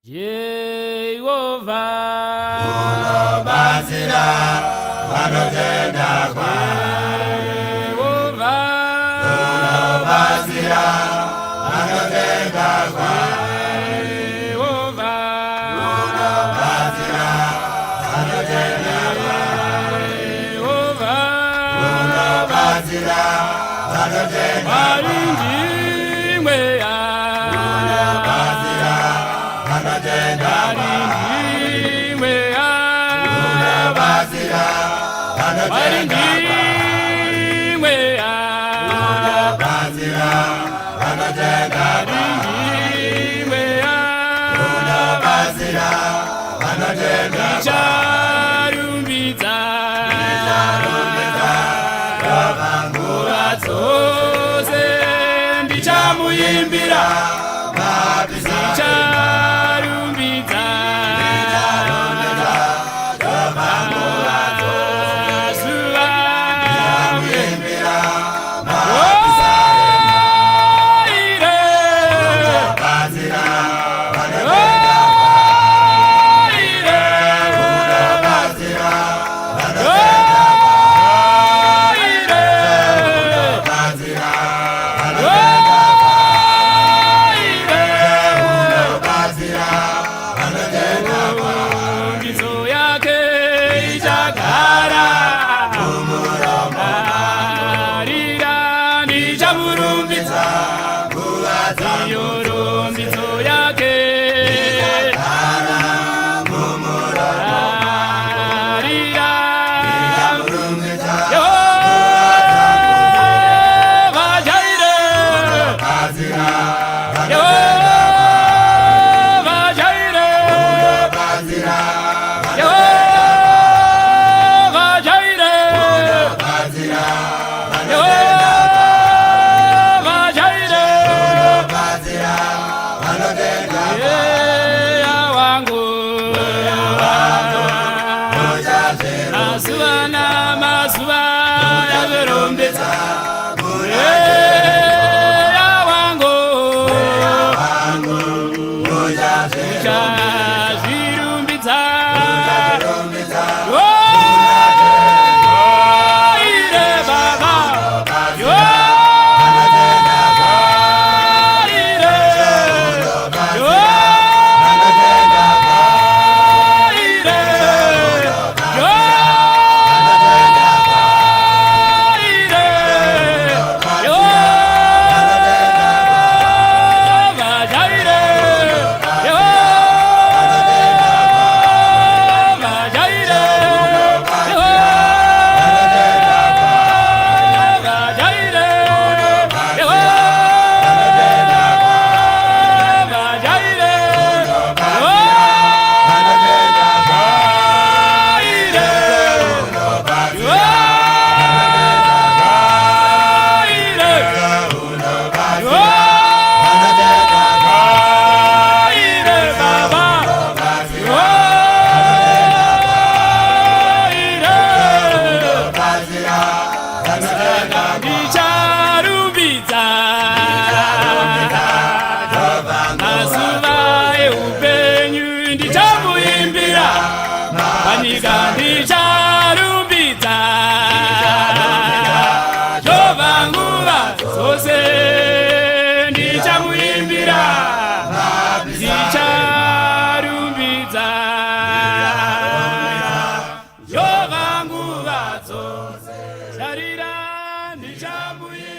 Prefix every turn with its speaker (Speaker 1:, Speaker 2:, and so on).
Speaker 1: Yehova
Speaker 2: Unobazira vanotenda kwaari.
Speaker 1: Yehova
Speaker 2: Unobazira vanotenda kwaari.
Speaker 1: Yehova
Speaker 2: Unobazira vanotenda kwaari.
Speaker 1: Yehova
Speaker 2: Unobazira vanotenda kwaari.
Speaker 1: Ndimweya
Speaker 2: Unobazira vanotenda kwaari.
Speaker 1: Ndimweya
Speaker 2: Unobazira vanotenda
Speaker 1: Ndimweya
Speaker 2: Unobazira vanotenda
Speaker 1: Ndimweya
Speaker 2: Unobazira vanotenda
Speaker 1: Charumbidza nguva dzose ndichamuimbira ndicharumbidza zuva oire Mbizo yake ichagara arira ndichamurumbidza iyo mbizo yake arira Yehova Jaire Yehova Jaire Yehova Jaire Yehova Jaire wangu mazuva namazuva yaverombedza wangu uchazvirumbidza oire baba ndicharumbidza mazuva eupenyu ndichamuimbira panyika ndicharumbidza Jehovha nguva dzose ndichamuimbira ndicharumbidza Jehovha nguva dzose Sharira ndichamuimbira